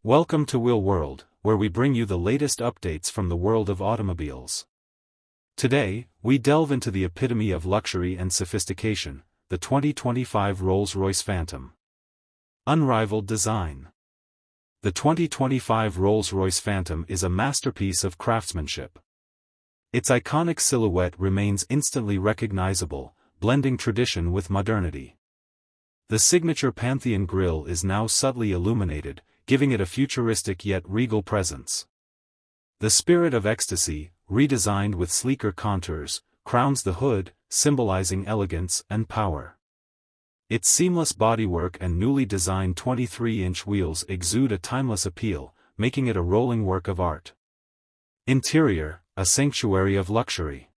Welcome to Wheel World, where we bring you the latest updates from the world of automobiles. Today, we delve into the epitome of luxury and sophistication, the 2025 Rolls-Royce Phantom. Unrivaled design. The 2025 Rolls-Royce Phantom is a masterpiece of craftsmanship. Its iconic silhouette remains instantly recognizable, blending tradition with modernity. The signature Pantheon grille is now subtly illuminated, giving it a futuristic yet regal presence. The Spirit of Ecstasy, redesigned with sleeker contours, crowns the hood, symbolizing elegance and power. Its seamless bodywork and newly designed 23-inch wheels exude a timeless appeal, making it a rolling work of art. Interior, a sanctuary of luxury.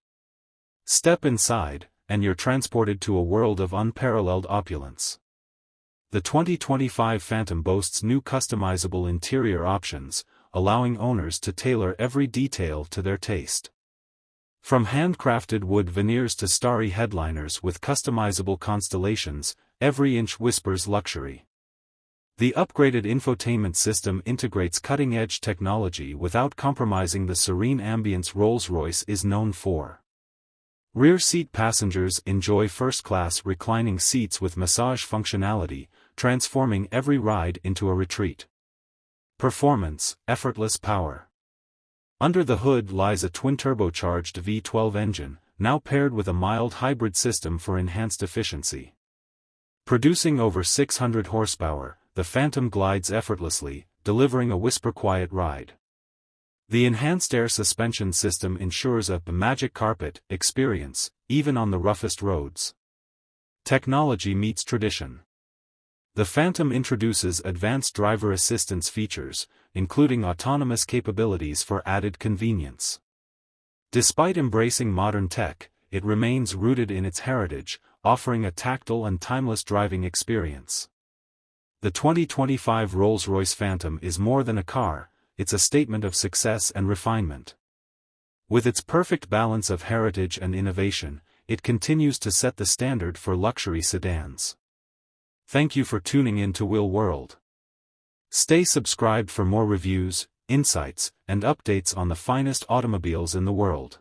Step inside, and you're transported to a world of unparalleled opulence. The 2025 Phantom boasts new customizable interior options, allowing owners to tailor every detail to their taste. From handcrafted wood veneers to starry headliners with customizable constellations, every inch whispers luxury. The upgraded infotainment system integrates cutting-edge technology without compromising the serene ambience Rolls-Royce is known for. Rear seat passengers enjoy first-class reclining seats with massage functionality, transforming every ride into a retreat. Performance, effortless power. Under the hood lies a twin-turbocharged V12 engine, now paired with a mild hybrid system for enhanced efficiency. Producing over 600 horsepower, the Phantom glides effortlessly, delivering a whisper-quiet ride. The enhanced air suspension system ensures a magic carpet experience, even on the roughest roads. Technology meets tradition. The Phantom introduces advanced driver assistance features, including autonomous capabilities for added convenience. Despite embracing modern tech, it remains rooted in its heritage, offering a tactile and timeless driving experience. The 2025 Rolls-Royce Phantom is more than a car, it's a statement of success and refinement. With its perfect balance of heritage and innovation, it continues to set the standard for luxury sedans. Thank you for tuning in to Wheel World. Stay subscribed for more reviews, insights, and updates on the finest automobiles in the world.